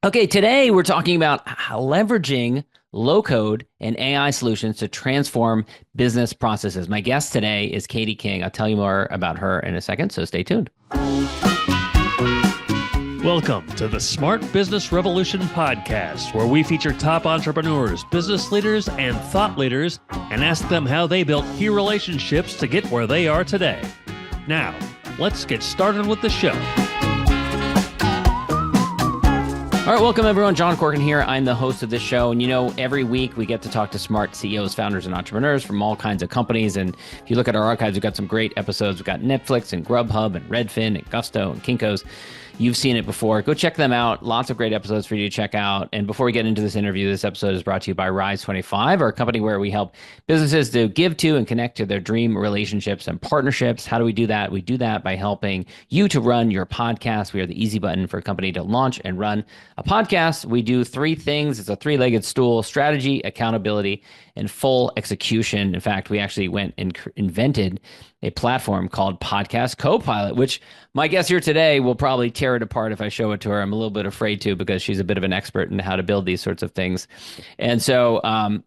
Okay, today we're talking about leveraging low code and AI solutions to transform business processes. My guest today is Catie King. I'll tell you more about her in a second, so stay tuned. Welcome to the Smart Business Revolution podcast, where we feature top entrepreneurs, business leaders, and thought leaders and ask them how they built key relationships to get where they are today. Now, let's get started with the show. All right, welcome everyone. John Corkin here. I'm the host of this show. And every week we get to talk to smart CEOs, founders, and entrepreneurs from all kinds of companies. And if you look at our archives, we've got some great episodes. We've got Netflix and Grubhub and Redfin and Gusto and Kinko's. You've seen it before. Go check them out. Lots of great episodes for you to check out. And before we get into this interview, this episode is brought to you by Rise25, our company where we help businesses to give to and connect to their dream relationships and partnerships. How do we do that? We do that by helping you to run your podcast. We are the easy button for a company to launch and run a podcast. We do three things. It's a three-legged stool: strategy, accountability, and full execution. In fact, we actually went and invented a platform called Podcast Copilot, which my guest here today will probably tear it apart if I show it to her. I'm a little bit afraid to, because she's a bit of an expert in how to build these sorts of things. And so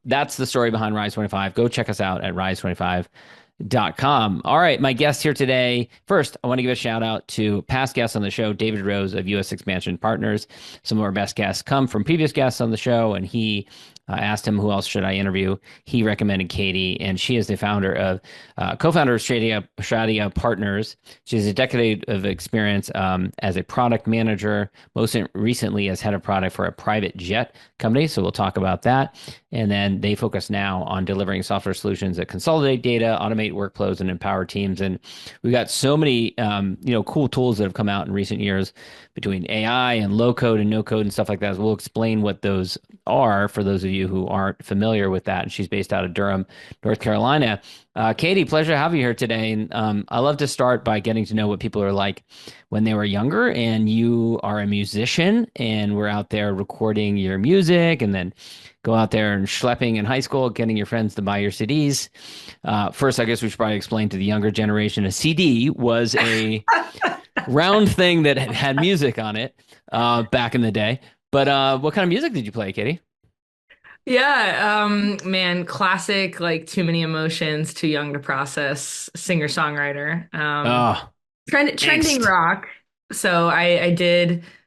that's the story behind Rise25. Go check us out at rise25.com. All right, my guest here today. First, I want to give a shout out to past guests on the show, David Rose of US Expansion Partners. Some of our best guests come from previous guests on the show, and he asked him who else should I interview. He recommended Catie, and she is the co-founder of Stradia Partners. She has a decade of experience as a product manager, most recently as head of product for a private jet company. So we'll talk about that. And then they focus now on delivering software solutions that consolidate data, automate workflows, and empower teams. And we've got so many cool tools that have come out in recent years between AI and low code and no code and stuff like that. We'll explain what those are for those of you who aren't familiar with that. And she's based out of Durham, North Carolina. Catie, pleasure to have you here today. And I love to start by getting to know what people are like when they were younger. And you are a musician, and we're out there recording your music, and then go out there and schlepping in high school, getting your friends to buy your CDs. First, I guess we should probably explain to the younger generation, a CD was a round thing that had music on it back in the day. But what kind of music did you play, Catie? Yeah, man, classic, like Too Many Emotions, Too Young to Process, singer-songwriter. Oh, Trending angst. rock. So I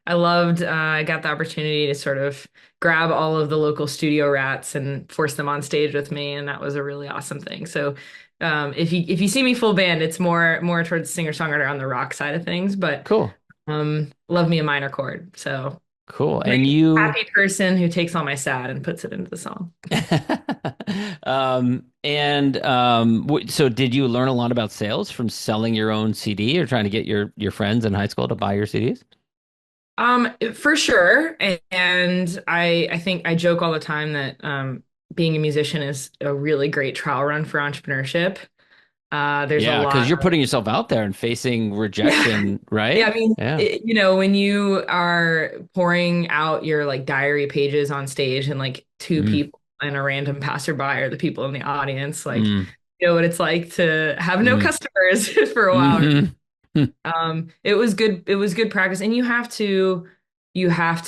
loved, I got the opportunity to sort of grab all of the local studio rats and force them on stage with me, and that was a really awesome thing. So if you see me full band, it's more towards singer-songwriter on the rock side of things, but Cool. love me a minor chord. So Cool. And very you, happy person who takes all my sad and puts it into the song. so did you learn a lot about sales from selling your own CD or trying to get your friends in high school to buy your CDs? For sure. And I think I joke all the time that being a musician is a really great trial run for entrepreneurship. There's a Yeah, because lot you're of, putting yourself out there and facing yeah. rejection, Yeah, right? I mean, Yeah. when you are pouring out your like diary pages on stage and like two Mm, people and a random passerby are the people in the audience, like, mm, you know what it's like to have no mm, customers for a while. mm-hmm. It was good. It was good practice, and you have to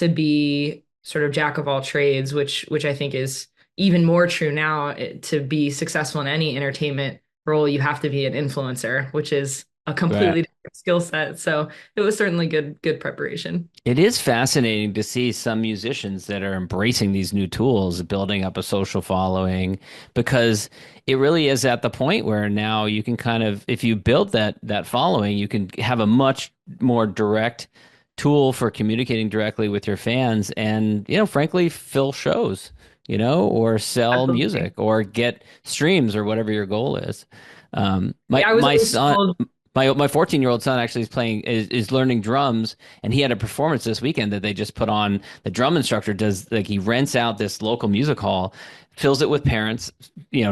be sort of jack of all trades, which I think is even more true now. To be successful in any entertainment role, you have to be an influencer, which is a Right. completely different skill set. So it was certainly good preparation. It is fascinating to see some musicians that are embracing these new tools, building up a social following, because it really is at the point where now you can kind of, if you build that following, you can have a much more direct tool for communicating directly with your fans and, frankly, fill shows, or sell Absolutely. music or get streams or whatever your goal is. My Yeah, I was my always son told. my 14-year-old son actually is learning drums, and he had a performance this weekend that they just put on. The drum instructor does, like, he rents out this local music hall, fills it with parents,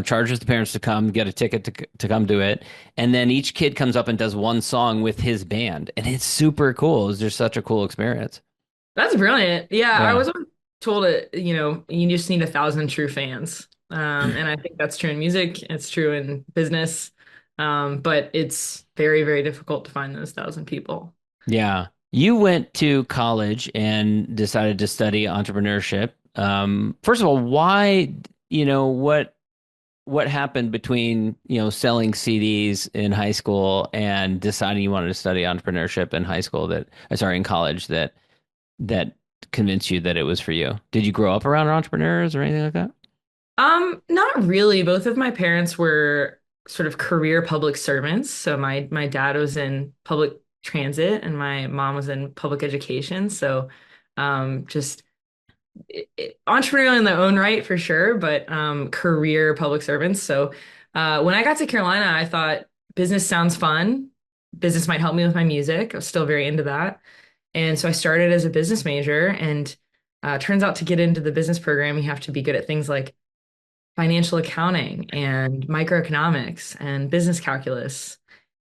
charges the parents to come get a ticket to come do it, and then each kid comes up and does one song with his band, and it's super cool. It's just such a cool experience. That's brilliant. Yeah, I Yeah. was always told it. You just need 1,000 true fans, and I think that's true in music. It's true in business, but it's very, very difficult to find those 1,000 people. Yeah. You went to college and decided to study entrepreneurship. First of all, why, what happened between, selling CDs in high school and deciding you wanted to study entrepreneurship in high school in college that convinced you that it was for you? Did you grow up around entrepreneurs or anything like that? Not really. Both of my parents were sort of career public servants. So my dad was in public transit and my mom was in public education. So just entrepreneurial in their own right for sure, but career public servants. So when I got to Carolina, I thought business sounds fun. Business might help me with my music. I was still very into that. And so I started as a business major and turns out to get into the business program, you have to be good at things like financial accounting and microeconomics and business calculus.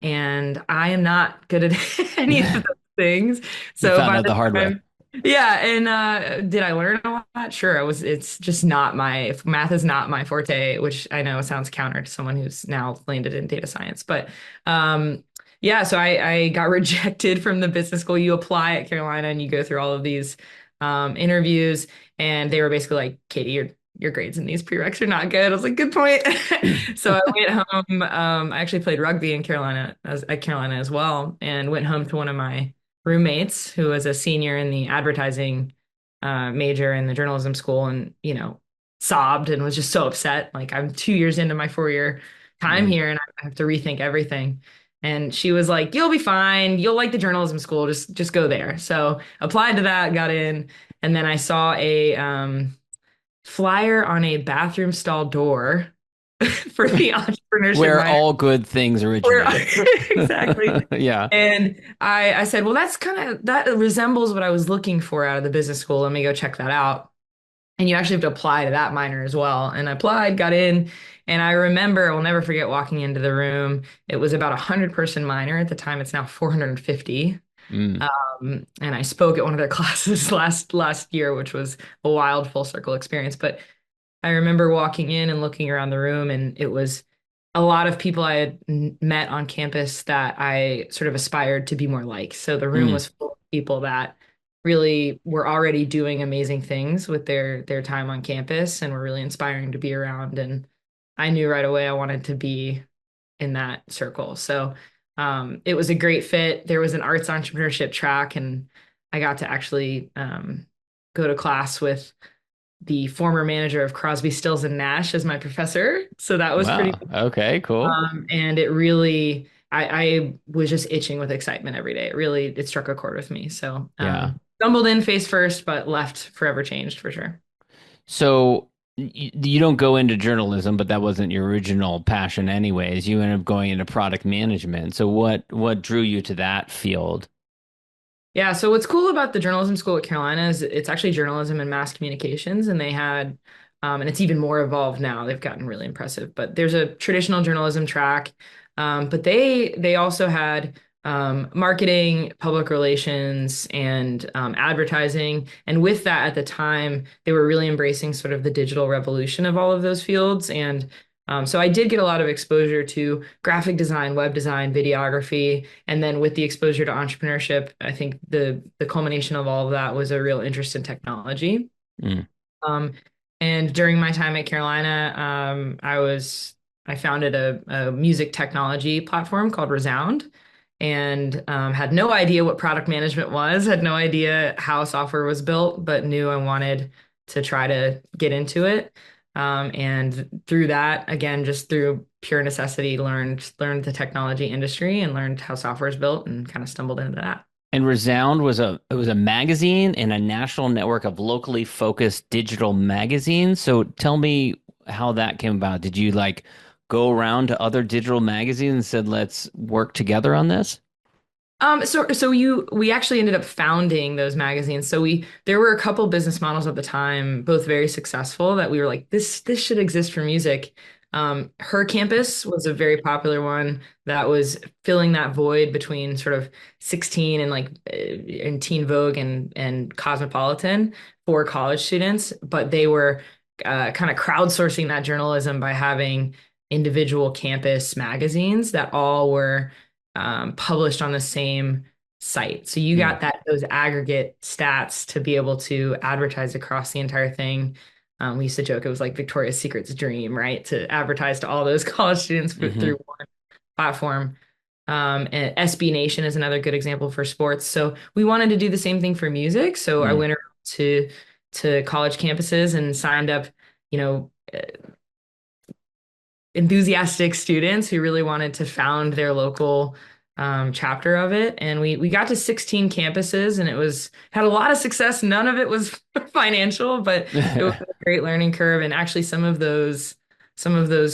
And I am not good at any of those things. You So found by out the the hard way. time, yeah, and did I learn a lot? Sure. It's just not my math is not my forte, which I know sounds counter to someone who's now landed in data science. But yeah, so I got rejected from the business school. You apply at Carolina and you go through all of these interviews, and they were basically like, Catie, your grades in these prereqs are not good. I was like, good point. So I went home. I actually played rugby in Carolina at Carolina as well, and went home to one of my roommates who was a senior in the advertising major in the journalism school, and sobbed and was just so upset. Like, I'm 2 years into my 4 year time Mm. here, and I have to rethink everything. And she was like, "You'll be fine. You'll like the journalism school. Just go there." So applied to that, got in, and then I saw a flyer on a bathroom stall door for the entrepreneurship Where minor. all good things Where originate. exactly. Yeah. And I said, well, that resembles what I was looking for out of the business school. Let me go check that out. And you actually have to apply to that minor as well. And I applied, got in, and I remember, I'll never forget walking into the room. It was about 100-person minor at the time. It's now 450. Mm. And I spoke at one of their classes last year, which was a wild full circle experience. But I remember walking in and looking around the room, and it was a lot of people I had met on campus that I sort of aspired to be more like. So the room Mm. was full of people that really were already doing amazing things with their time on campus and were really inspiring to be around. And I knew right away I wanted to be in that circle. So it was a great fit. There was an arts entrepreneurship track, and I got to actually go to class with the former manager of Crosby, Stills and Nash as my professor. So that was pretty Wow. Okay, cool. and it really I was just itching with excitement every day. It struck a chord with me. So Yeah. stumbled in face first, but left forever changed for sure. So you don't go into journalism, but that wasn't your original passion anyways. You ended up going into product management. So what drew you to that field? Yeah, so what's cool about the journalism school at Carolina is it's actually journalism and mass communications, and they had, and it's even more evolved now. They've gotten really impressive. But there's a traditional journalism track, but they also had marketing, public relations, and advertising. And with that, at the time, they were really embracing sort of the digital revolution of all of those fields. And so I did get a lot of exposure to graphic design, web design, videography, and then with the exposure to entrepreneurship, I think the culmination of all of that was a real interest in technology. Mm. Um, and during my time at Carolina, I founded a music technology platform called Resound, and had no idea what product management was, had no idea how software was built, but knew I wanted to try to get into it. And through that, again, just through pure necessity, learned the technology industry and learned how software is built, and kind of stumbled into that. And Resound was a magazine and a national network of locally focused digital magazines. So tell me how that came about. Did you like go around to other digital magazines and said, let's work together on this? We actually ended up founding those magazines. There were a couple business models at the time, both very successful, that we were like, this should exist for music. Her Campus was a very popular one that was filling that void between sort of 16 and in Teen Vogue and Cosmopolitan for college students, but they were kind of crowdsourcing that journalism by having individual campus magazines that all were published on the same site. So you Hmm. got those aggregate stats to be able to advertise across the entire thing. We used to joke it was like Victoria's Secret's dream, right? To advertise to all those college students Hmm. through one platform. And SB Nation is another good example for sports. So we wanted to do the same thing for music. So I Hmm. went around to college campuses and signed up, you know, enthusiastic students who really wanted to found their local chapter of it. And we got to 16 campuses, and it was had a lot of success. None of it was financial, but it was a great learning curve. And actually, some of those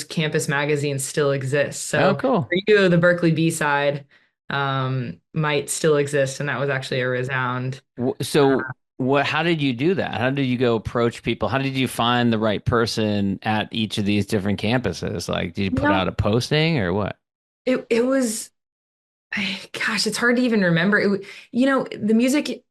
campus magazines still exist. Oh, So cool. for you, the Berkeley B side might still exist, and that was actually a resound. So what, how did you do that? How did you go approach people? How did you find the right person at each of these different campuses? Like, did you You put know, out a posting or what? it was, gosh, it's hard to even remember. The music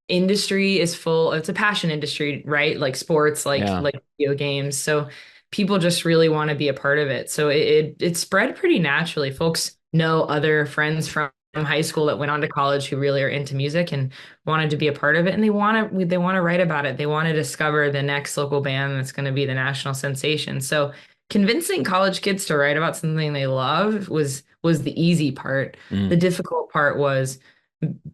industry is full, it's a passion industry, right? Like sports, like Yeah. like video games. So people just really want to be a part of it. So it spread pretty naturally. Folks know other friends from high school that went on to college who really are into music and wanted to be a part of it, and they want to write about it. They want to discover the next local band that's going to be the national sensation. So convincing college kids to write about something they love was the easy part. The Mm. difficult part was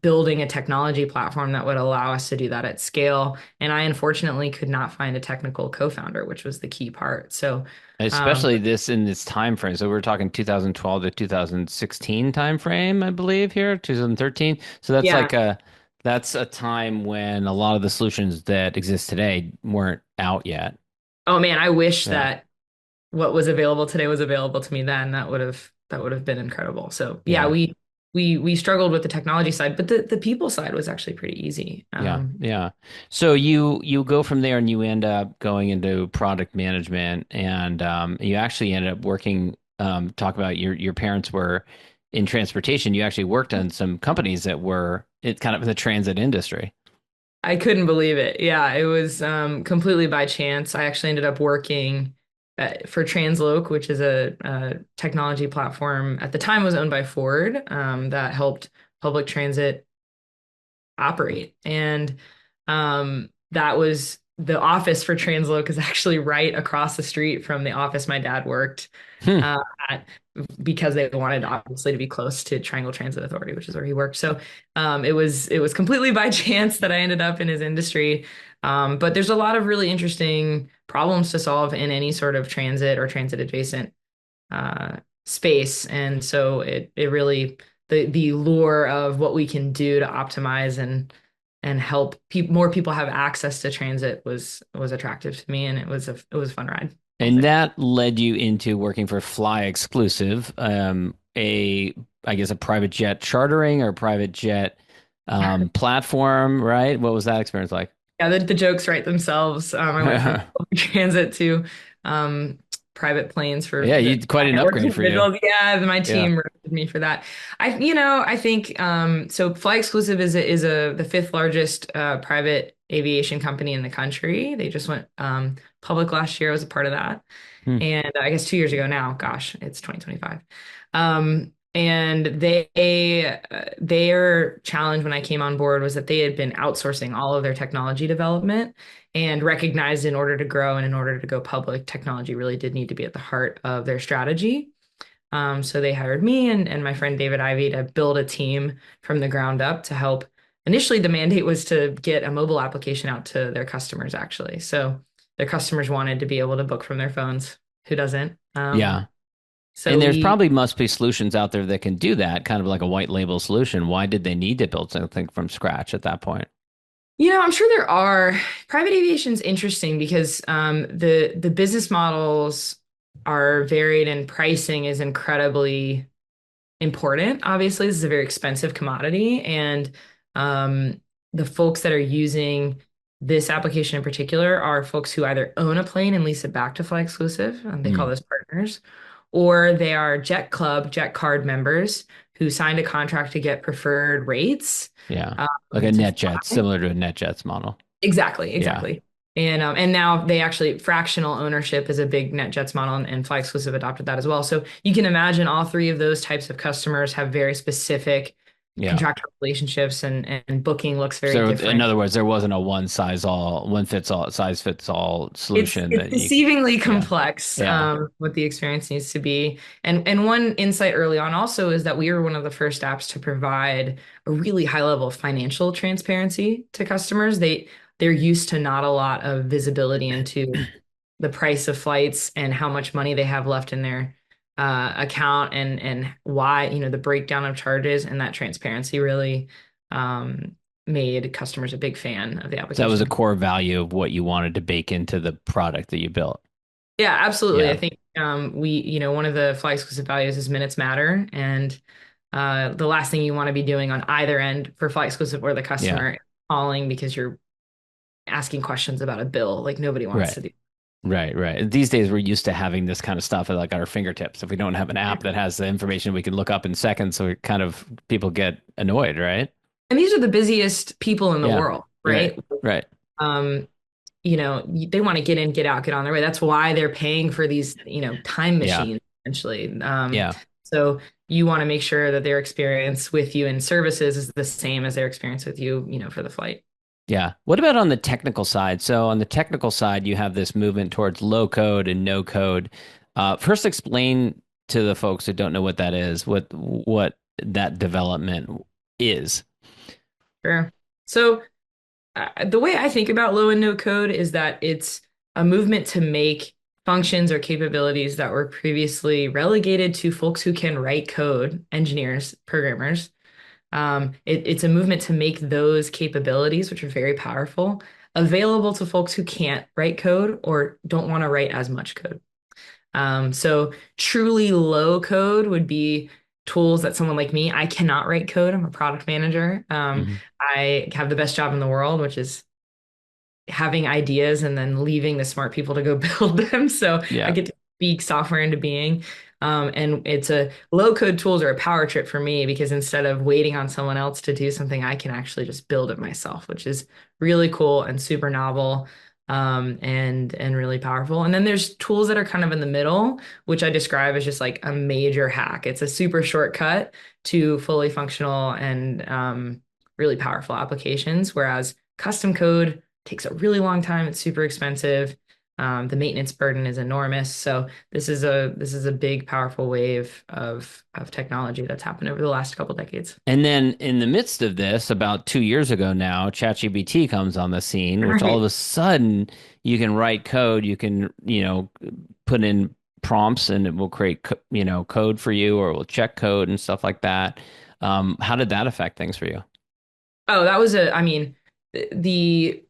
building a technology platform that would allow us to do that at scale. And I unfortunately could not find a technical co-founder, which was the key part. So, Especially this in this time frame. So we're talking 2012 to 2016 time frame, I believe here, 2013. So yeah. that's a time when a lot of the solutions that exist today weren't out yet. Oh man, I wish Yeah. that what was available today was available to me then. That would have been incredible. So yeah, Yeah. we struggled with the technology side, but the people side was actually pretty easy. Yeah, yeah. So you go from there and you end up going into product management, and you actually ended up working. Talk about your parents were in transportation. You actually worked on some companies that were it kind of in the transit industry. I couldn't believe it. Yeah, it was completely by chance. I actually ended up working for Transloc, which is a technology platform. At the time, was owned by Ford that helped public transit operate. And that was the office for Transloc is actually right across the street from the office my dad worked Hmm. uh, at, because they wanted obviously to be close to Triangle Transit Authority, which is where he worked. So it was completely by chance that I ended up in his industry. But there's a lot of really interesting problems to solve in any sort of transit or transit adjacent space. And so it really the lure of what we can do to optimize and help more people have access to transit was attractive to me, and it was a fun ride, I'll And say. that led you into working for flyExclusive, a I guess a private jet chartering or private jet platform, right? What was that experience like? Yeah, the jokes write themselves. I went from public transit to um, private planes for Yeah, the you quite an network upgrade for you. individuals. Yeah, my Yeah. team roasted me for that. I think so. flyExclusive is the fifth largest private aviation company in the country. They just went public last year. I was a part of that, Hmm. and I guess 2 years ago now. Gosh, it's 2025. And their challenge when I came on board was that they had been outsourcing all of their technology development and recognized in order to grow and in order to go public, technology really did need to be at the heart of their strategy. So they hired me and my friend David Ivy to build a team from the ground up to help. Initially, the mandate was to get a mobile application out to their customers, actually. So their customers wanted to be able to book from their phones. Who doesn't? Yeah. So And there's we probably must be solutions out there that can do that, kind of like a white label solution. Why did they need to build something from scratch at that point? I'm sure there are. Private aviation is interesting because the business models are varied and pricing is incredibly important. Obviously, this is a very expensive commodity, and um, the folks that are using this application in particular are folks who either own a plane and lease it back to flyExclusive, and they call Hmm. those partners, or they are Jet Club, Jet Card members who signed a contract to get preferred rates Yeah. Like a to NetJets, fly. similar to a NetJets model. Exactly, Yeah. exactly. And now they actually fractional ownership is a big NetJets model, and flyExclusive adopted that as well. So you can imagine all three of those types of customers have very specific Yeah. contractual relationships, and booking looks very So in different. other words, there wasn't a one size fits all solution It's that you, deceivingly yeah. complex, Yeah. what the experience needs to be. And one insight early on also is that we were one of the first apps to provide a really high level of financial transparency to customers. They're used to not a lot of visibility into the price of flights and how much money they have left in their account, and why, the breakdown of charges, and that transparency really made customers a big fan of the So that was a application. core value of what you wanted to bake into the product that you built. Yeah, absolutely. I Yeah. think one of the fly exclusive values is minutes matter, and the last thing you want to be doing on either end for fly exclusive or the Yeah. customer, calling because you're asking questions about a bill. Like, nobody wants Right. to do. Right. Right. These days, we're used to having this kind of stuff at like our fingertips. If we don't have an app that has the information we can look up in seconds, so it kind of people get annoyed, right? And these are the busiest people in the Yeah. world, Right. right? Right. Um, they want to get in, get out, get on their way. That's why they're paying for these, time Yeah. machines, essentially. Yeah. So you want to make sure that their experience with you in services is the same as their experience with you, for the flight. Yeah. What about on the technical side? So on the technical side, you have this movement towards low code and no code. First, explain to the folks who don't know what that is, what that development is. Sure. So the way I think about low and no code is that it's a movement to make functions or capabilities that were previously relegated to folks who can write code, engineers, programmers. It's a movement to make those capabilities, which are very powerful, available to folks who can't write code or don't want to write as much code. So truly low code would be tools that someone like me, I cannot write code. I'm a product manager. Hmm. I have the best job in the world, which is having ideas and then leaving the smart people to go build them. So I Yeah. get to speak software into being. And it's a low code tools are a power trip for me because instead of waiting on someone else to do something, I can actually just build it myself, which is really cool and super novel. And really powerful. And then there's tools that are kind of in the middle, which I describe as just like a major hack. It's a super shortcut to fully functional and really powerful applications, whereas custom code takes a really long time. It's super expensive. The maintenance burden is enormous. So this is a big, powerful wave of technology that's happened over the last couple decades. And then in the midst of this, about 2 years ago now, ChatGPT comes on the scene, which all of Right. a sudden you can write code, you can, put in prompts and it will create, code for you or it will check code and stuff like that. How did that affect things for you? Oh, I mean, the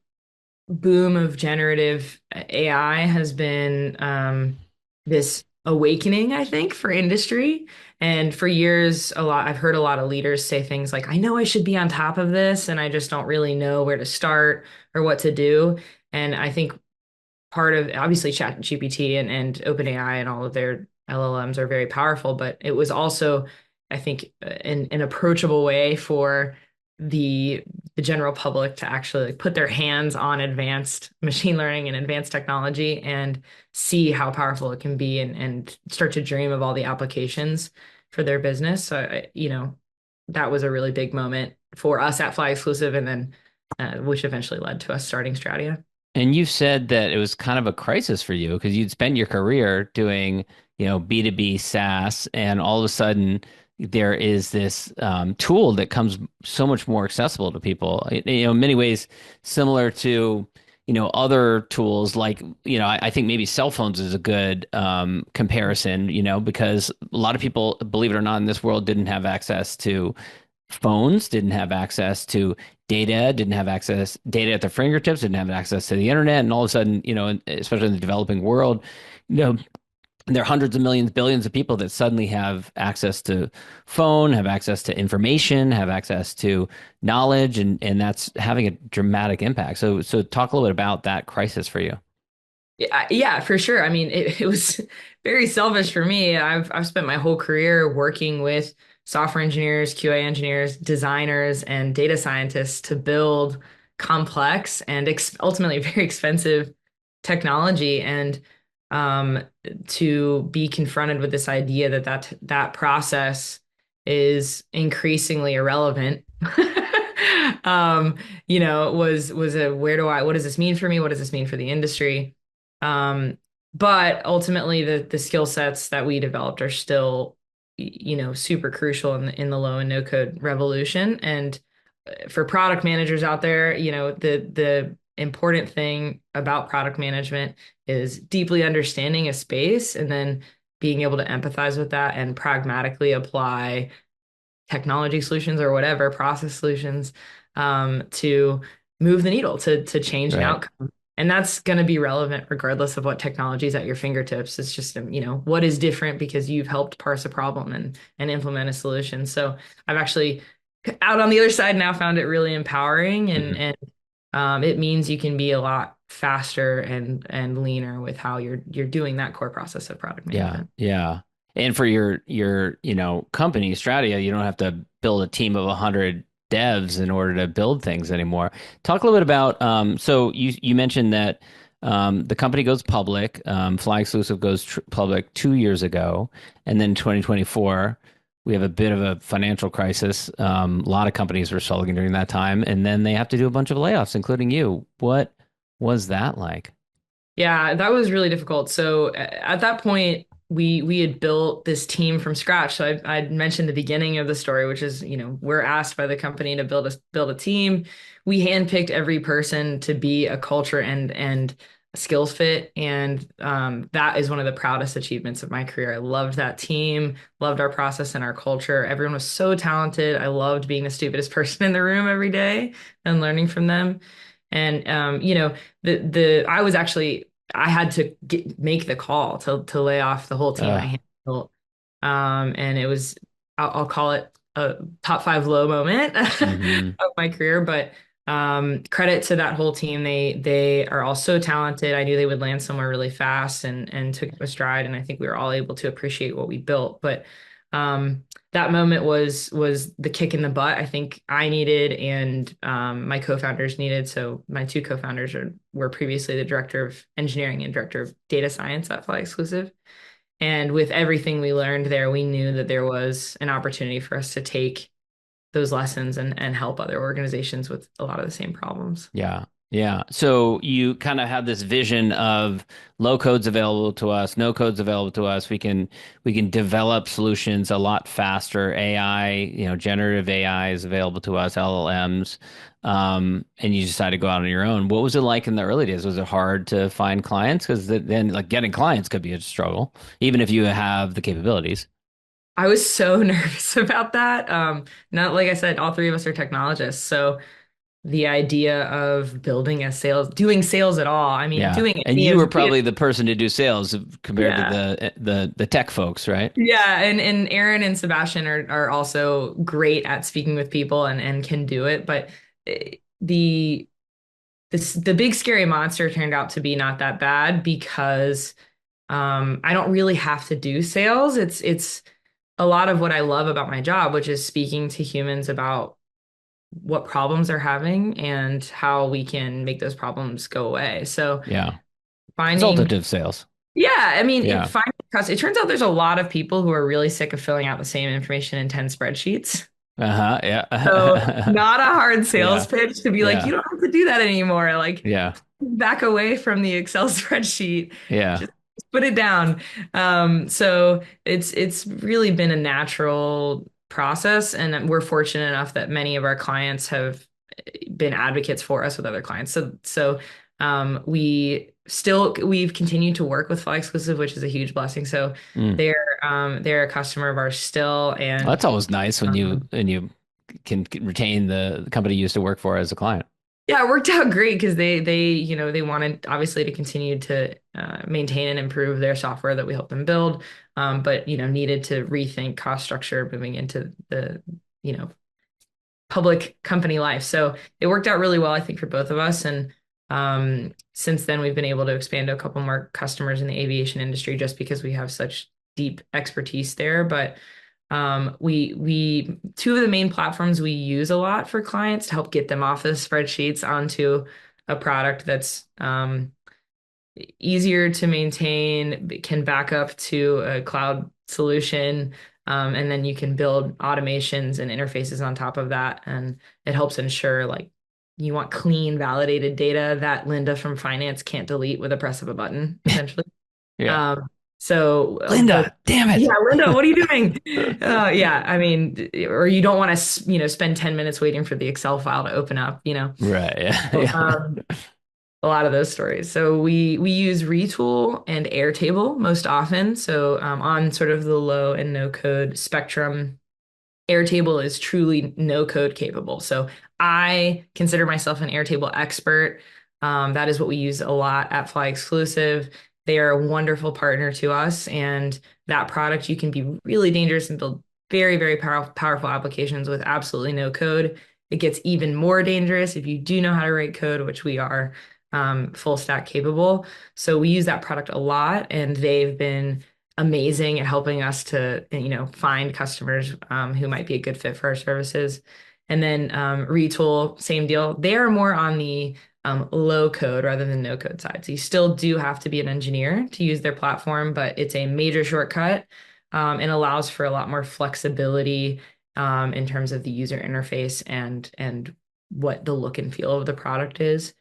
boom of generative AI has been this awakening, I think, for industry. And for years, I've heard a lot of leaders say things like, I know I should be on top of this, and I just don't really know where to start or what to do. And I think part of obviously ChatGPT and OpenAI and all of their LLMs are very powerful, but it was also, I think, an approachable way for the the general public to actually like put their hands on advanced machine learning and advanced technology and see how powerful it can be, and start to dream of all the applications for their business. So, that was a really big moment for us at flyExclusive, and then which eventually led to us starting Stradia. And you said that it was kind of a crisis for you because you'd spent your career doing, B2B SaaS, and all of a sudden there is this tool that comes so much more accessible to people. In many ways similar to, other tools like, I think maybe cell phones is a good comparison, because a lot of people, believe it or not, in this world didn't have access to phones, didn't have access to data, didn't have access data at their fingertips, didn't have access to the internet, and all of a sudden, especially in the developing world, you know, there are hundreds of millions, billions of people that suddenly have access to phone, have access to information, have access to knowledge, and that's having a dramatic impact. So talk a little bit about that crisis for you. Yeah, for sure. I mean, it was very selfish for me. I've spent my whole career working with software engineers, QA engineers, designers, and data scientists to build complex and ultimately very expensive technology, and um, to be confronted with this idea that process is increasingly irrelevant. Was a what does this mean for me? What does this mean for the industry? Um, but ultimately the skill sets that we developed are still, super crucial in the low and no code revolution. And for product managers out there, the important thing about product management is deeply understanding a space and then being able to empathize with that and pragmatically apply technology solutions or whatever process solutions to move the needle to change an Right. outcome. And that's going to be relevant regardless of what technology is at your fingertips. It's just, what is different because you've helped parse a problem and implement a solution. So I've actually out on the other side now found it really empowering Mhm. and it means you can be a lot faster and leaner with how you're doing that core process of product Yeah, management. yeah. And for your company, Stradia, you don't have to build a team of 100 devs in order to build things anymore. Talk a little bit about so you mentioned that the company goes public, flyExclusive goes public 2 years ago, and then 2024 we have a bit of a financial crisis. A lot of companies were struggling during that time, and then they have to do a bunch of layoffs, including you. What was that like? Yeah, that was really difficult. So at that point, we had built this team from scratch. So I mentioned the beginning of the story, which is, we're asked by the company to build a team. We handpicked every person to be a culture and a skills fit, and that is one of the proudest achievements of my career. I loved that team, loved our process and our culture. Everyone was so talented. I loved being the stupidest person in the room every day and learning from them. And the I was actually I had to make the call to lay off the whole team Uh, I handled. And it was I'll call it a top five low moment hmm of my career, but credit to that whole team. They are all so talented. I knew they would land somewhere really fast and took it with stride. And I think we were all able to appreciate what we built. But that moment was the kick in the butt I think I needed and my co-founders needed. So my two co-founders were previously the director of engineering and director of data science at flyExclusive. And with everything we learned there, we knew that there was an opportunity for us to take those lessons and help other organizations with a lot of the same problems. Yeah. Yeah. So you kind of have this vision of low codes available to us, no codes available to us. We can develop solutions a lot faster. AI, generative AI is available to us, LLMs. And you decide to go out on your own. What was it like in the early days? Was it hard to find clients? Because then like getting clients could be a struggle, even if you have the capabilities. I was so nervous about that. Not like I said, all three of us are technologists. So the idea of doing sales at all, I mean, Yeah. doing And any you of were probably the person to do sales compared to yeah. the tech folks, right? Yeah, and Aaron and Sebastian are also great at speaking with people and can do it, but the the big scary monster turned out to be not that bad because I don't really have to do sales. It's a lot of what I love about my job, which is speaking to humans about what problems they're having and how we can make those problems go away. So Yeah. finding Consultative sales. Yeah, I mean, Yeah. it turns out there's a lot of people who are really sick of filling out the same information in 10 spreadsheets. Uh-huh. So Yeah. not a hard sales Yeah. pitch to be like, you Yeah. don't have to do that anymore. Like Yeah. back away from the Excel spreadsheet, Yeah. just put it down. So it's really been a natural process, and we're fortunate enough that many of our clients have been advocates for us with other clients. So we've continued to work with flyExclusive, which is a huge blessing. So Mm. they're a customer of ours still, and That's always nice when you um, when you can retain the company you used to work for as a client. yeah, it worked out great because they wanted obviously to continue to maintain and improve their software that we helped them build, but needed to rethink cost structure moving into the you know public company life. So it worked out really well, I think, for both of us. And since then, we've been able to expand to a couple more customers in the aviation industry just because we have such deep expertise there. But we two of the main platforms we use a lot for clients to help get them off the spreadsheets onto a product that's easier to maintain, can back up to a cloud solution, And then you can build automations and interfaces on top of that. And it helps ensure like you want clean, validated data that Linda from finance can't delete with a press of a button, essentially. Yeah. Um, so, but Linda, damn yeah, it. Linda, what are you doing? Yeah, I mean, or you don't want to, spend 10 minutes waiting for the Excel file to open up, Right. Yeah. So, Yeah. a lot of those stories. So we use Retool and Airtable most often. So on sort of the low and no code spectrum, Airtable is truly no code capable. So I consider myself an Airtable expert. That is what we use a lot at flyExclusive. They are a wonderful partner to us, and that product you can be really dangerous and build very, very powerful applications with absolutely no code. It gets even more dangerous if you do know how to write code, which we are full stack capable. So we use that product a lot, and they've been amazing at helping us to, find customers who might be a good fit for our services. And then Retool, same deal. They are more on the low code rather than no code side. So you still do have to be an engineer to use their platform, but it's a major shortcut and allows for a lot more flexibility in terms of the user interface and what the look and feel of the product is,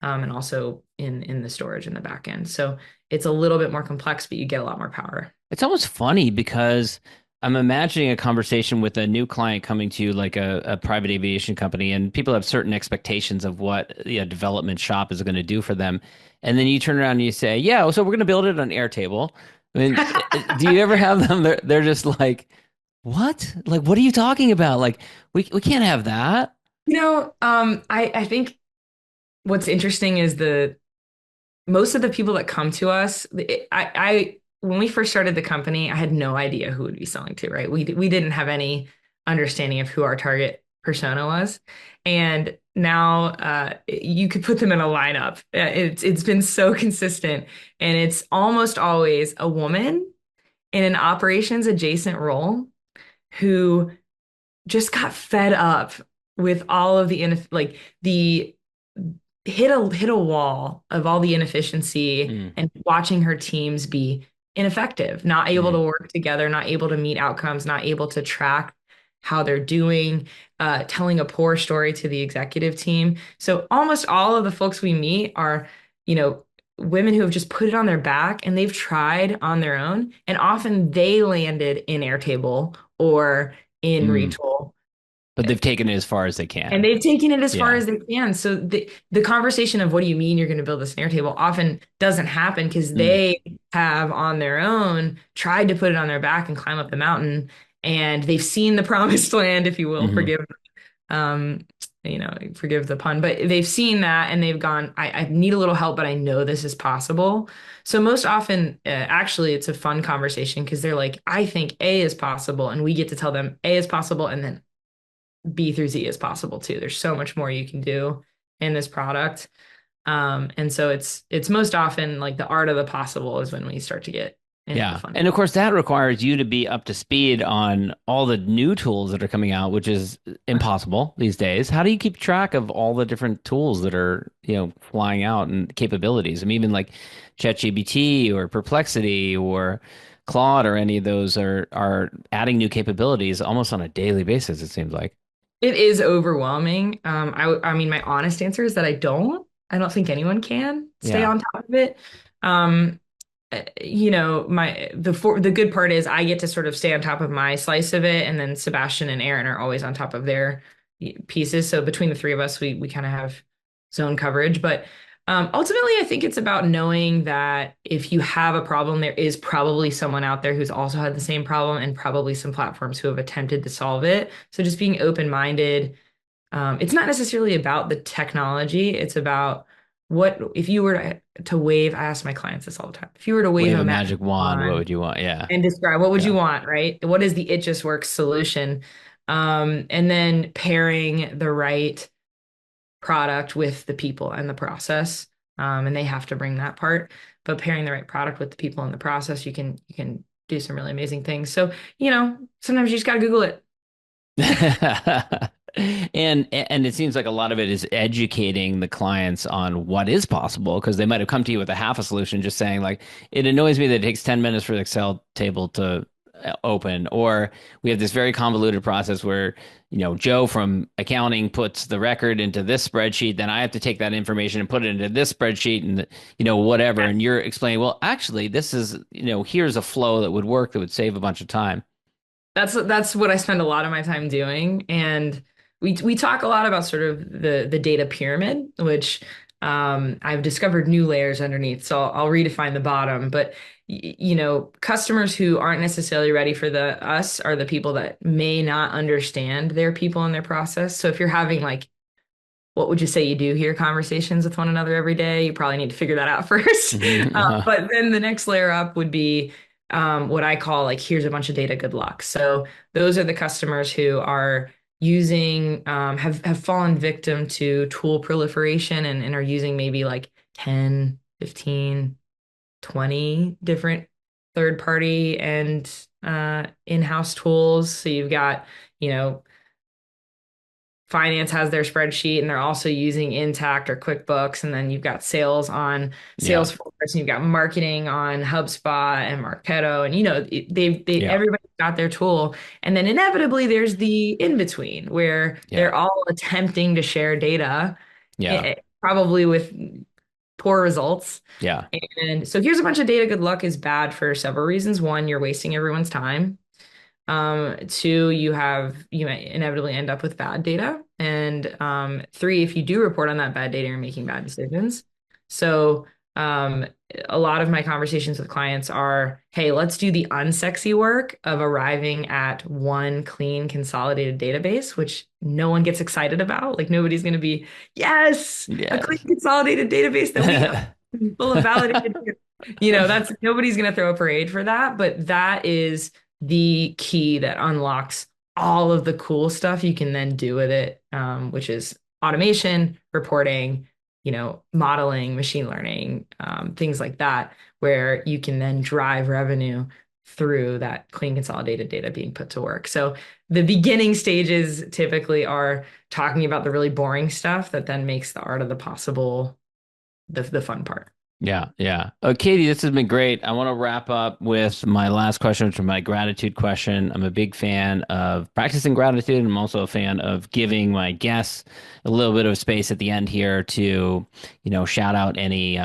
and also in the storage in the back end. So it's a little bit more complex, but you get a lot more power. It's almost funny because I'm imagining a conversation with a new client coming to you, like a private aviation company, and people have certain expectations of what a development shop is going to do for them. And then you turn around and you say, yeah, so we're going to build it on Airtable. I mean, do you ever have them? They're just like, what? Like, what are you talking about? Like, we can't have that. I think what's interesting is the most of the people that come to us, I when we first started the company, I had no idea who would be selling to, right? We didn't have any understanding of who our target persona was. And now you could put them in a lineup. It's been so consistent, and it's almost always a woman in an operations adjacent role who just got fed up with all of like the hit a wall of all the inefficiency Mm, and watching her teams be ineffective, not able to mm, work together, not able to meet outcomes, not able to track how they're doing, telling a poor story to the executive team. So almost all of the folks we meet are, women who have just put it on their back and they've tried on their own. And often they landed in Airtable or in mm. Retool, But they've taken it as far as they and can. they've taken it as far Yeah. as they can. So the conversation of what do you mean you're going to build this Airtable often doesn't happen because Mm, they have on their own tried to put it on their back and climb up the mountain, and they've seen the promised land, if you will, hmm. um, forgive the pun, but they've seen that and they've gone, I need a little help, but I know this is possible. So most often, actually, it's a fun conversation because they're like, I think A is possible, and we get to tell them A is possible, and then B through Z is possible too. There's so much more you can do in this product. And so it's most often like the art of the possible is when we start to get into the Yeah. fun. And of course, that requires you to be up to speed on all the new tools that are coming out, which is impossible these days. How do you keep track of all the different tools that are, flying out and capabilities? I mean, even like ChatGPT or Perplexity or Claude or any of those are adding new capabilities almost on a daily basis, it seems like. It is overwhelming. I mean, my honest answer is that I don't. I don't think anyone can stay Yeah. on top of it. Um, the good part is I get to sort of stay on top of my slice of it, and then Sebastian and Aaron are always on top of their pieces. So between the three of us, we kind of have zone coverage. But ultimately, I think it's about knowing that if you have a problem, there is probably someone out there who's also had the same problem, and probably some platforms who have attempted to solve it. So just being open-minded. It's not necessarily about the technology. It's about what if you were to wave, I ask my clients this all the time. If you were to wave Wave a a magic magic wand, what wand would you want? Yeah. and describe what would you Yeah. want, right? What is the it just works solution? And then pairing the right product with the people and the process. And they have to bring that part, but pairing the right product with the people and the process, you can do some really amazing things. So, sometimes you just gotta Google it. And it seems like a lot of it is educating the clients on what is possible because they might have come to you with a half a solution just saying like it annoys me that it takes 10 minutes for the Excel table to open, or we have this very convoluted process where, Joe from accounting puts the record into this spreadsheet, then I have to take that information and put it into this spreadsheet and, whatever. And you're explaining, well, actually, this is, here's a flow that would work, that would save a bunch of time. That's what I spend a lot of my time doing. And we talk a lot about sort of the data pyramid, which I've discovered new layers underneath. So I'll redefine the bottom. But customers who aren't necessarily ready for us are the people that may not understand their people and their process. So if you're having like, what would you say you do here, conversations with one another every day, you probably need to figure that out first. But then the next layer up would be what I call like, here's a bunch of data, good luck. So those are the customers who are using, have fallen victim to tool proliferation and are using maybe like 10, 15, 20 different third-party and in-house tools. So you've got, finance has their spreadsheet and they're also using Intact or QuickBooks. And then you've got sales on Salesforce and you've got marketing on HubSpot and Marketo. And, everybody's got their tool. And then inevitably there's the in-between where they're all attempting to share data, probably with poor results. Yeah. And so here's a bunch of data, good luck is bad for several reasons. One, you're wasting everyone's time. Two, you might inevitably end up with bad data. And three, if you do report on that bad data, you're making bad decisions. So a lot of my conversations with clients are, hey, let's do the unsexy work of arriving at one clean, consolidated database, which no one gets excited about. Like nobody's going to be, yes, a clean, consolidated database that we have full of validated data. Nobody's going to throw a parade for that, but that is the key that unlocks all of the cool stuff you can then do with it, which is automation, reporting, modeling, machine learning, things like that, where you can then drive revenue through that clean consolidated data being put to work. So the beginning stages typically are talking about the really boring stuff that then makes the art of the possible the fun part. Yeah. Yeah. Catie, this has been great. I want to wrap up with my last question, which is my gratitude question. I'm a big fan of practicing gratitude. I'm also a fan of giving my guests a little bit of space at the end here to, shout out any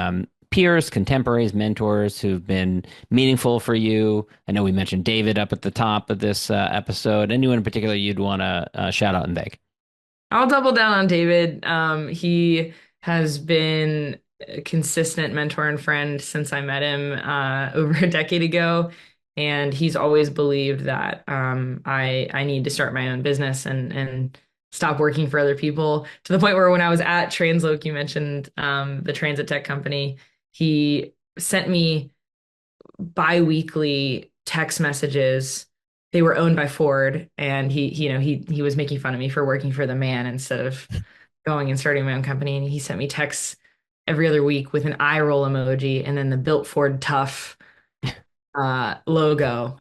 peers, contemporaries, mentors who've been meaningful for you. I know we mentioned David up at the top of this episode. Anyone in particular you'd want to shout out and thank? I'll double down on David. He has been a consistent mentor and friend since I met him over a decade ago. And he's always believed that I need to start my own business and stop working for other people, to the point where when I was at Transloc, you mentioned the transit tech company, he sent me bi-weekly text messages. They were owned by Ford, and he was making fun of me for working for the man instead of going and starting my own company. And he sent me texts every other week with an eye roll emoji and then the Built Ford Tough logo,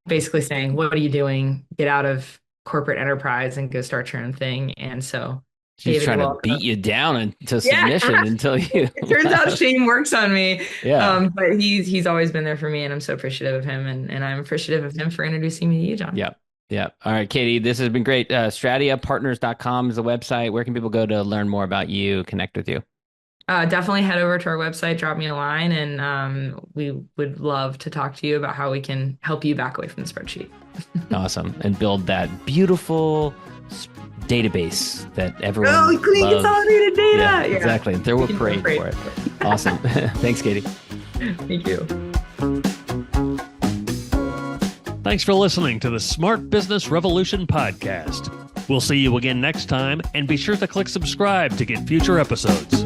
basically saying, what are you doing? Get out of corporate enterprise and go start your own thing. And so she's trying to beat you down into submission until you. It turns out shame works on me. Yeah. But he's always been there for me, and I'm so appreciative of him, and I'm appreciative of him for introducing me to you, John. Yeah. Yeah. All right, Catie, this has been great. StradiaPartners.com is the website. Where can people go to learn more about you, connect with you? Definitely head over to our website, drop me a line, and we would love to talk to you about how we can help you back away from the spreadsheet. Awesome. And build that beautiful database that everyone loves. Clean consolidated data. Yeah, exactly. Throw a parade for it. Awesome. Thanks, Catie. Thank you. Thanks for listening to the Smart Business Revolution podcast. We'll see you again next time, and be sure to click subscribe to get future episodes.